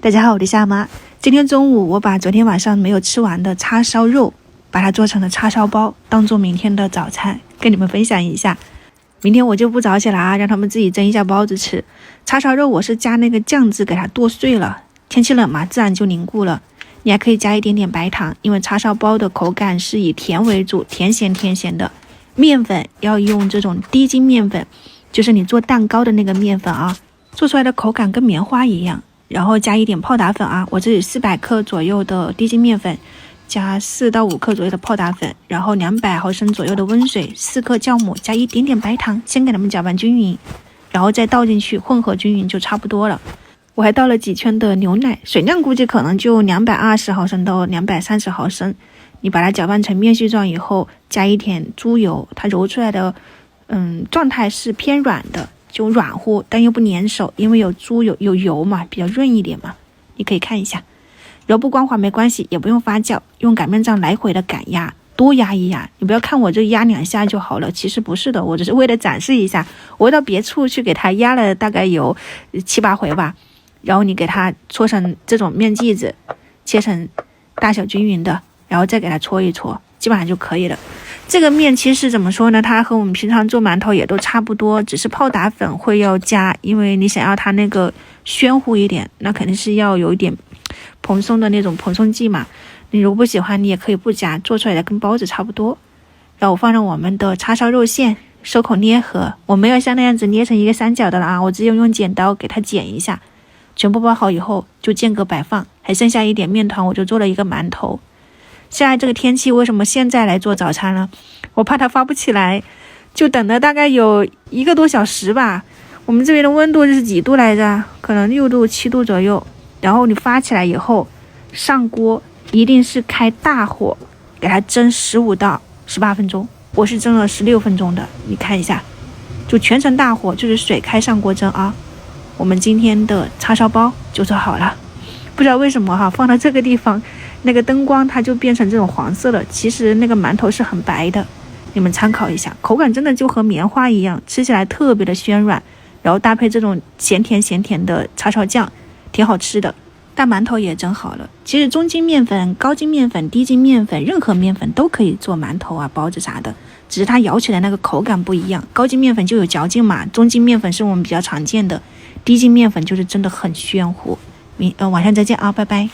大家好，我是夏妈。今天中午我把昨天晚上没有吃完的叉烧肉，把它做成了叉烧包，当做明天的早餐，跟你们分享一下。明天我就不早起了啊，让他们自己蒸一下包子吃。叉烧肉我是加那个酱汁给它剁碎了，天气冷嘛，自然就凝固了。你还可以加一点点白糖，因为叉烧包的口感是以甜为主，甜咸的。面粉要用这种低筋面粉，就是你做蛋糕的那个面粉啊，做出来的口感跟棉花一样。然后加一点泡打粉啊，我这里400克左右的低筋面粉，加4到5克左右的泡打粉，然后200毫升左右的温水，4克酵母，加一点点白糖，先给它们搅拌均匀，然后再倒进去混合均匀就差不多了。我还倒了几圈的牛奶，水量估计可能就220毫升到230毫升。你把它搅拌成面絮状以后，加一点猪油，它揉出来的状态是偏软的，就软乎但又不粘手，因为有猪油有油嘛，比较润一点嘛。你可以看一下，揉不光滑没关系，也不用发酵，用擀面杖来回的擀压，多压一压。你不要看我这压2下就好了，其实不是的，我只是为了展示一下，我到别处去给它压了大概有7、8回吧。然后你给它搓成这种面剂子，切成大小均匀的，然后再给它搓一搓，基本上就可以了。这个面其实怎么说呢，它和我们平常做馒头也都差不多，只是泡打粉会要加，因为你想要它那个暄乎一点，那肯定是要有一点蓬松的那种蓬松剂嘛。你如果不喜欢，你也可以不加，做出来的跟包子差不多。然后我放上我们的叉烧肉馅，收口捏合，我没有像那样子捏成一个三角的了啊，我只有用剪刀给它剪一下。全部包好以后就间隔摆放，还剩下一点面团，我就做了一个馒头。现在这个天气为什么现在来做早餐呢？我怕它发不起来，就等了大概有1个多小时吧。我们这边的温度是几度来着？可能6度7度左右。然后你发起来以后上锅一定是开大火给它蒸15到18分钟，我是蒸了16分钟的，你看一下，就全程大火，就是水开上锅蒸啊。我们今天的叉烧包就做好了。不知道为什么放到这个地方，那个灯光它就变成这种黄色了，其实那个馒头是很白的，你们参考一下，口感真的就和棉花一样，吃起来特别的暄软，然后搭配这种咸甜的叉烧酱，挺好吃的。大馒头也蒸好了。其实中筋面粉、高筋面粉、低筋面粉，任何面粉都可以做馒头啊、包子啥的，只是它咬起来那个口感不一样。高筋面粉就有嚼劲嘛，中筋面粉是我们比较常见的，低筋面粉就是真的很暄乎。晚上再见啊，拜拜。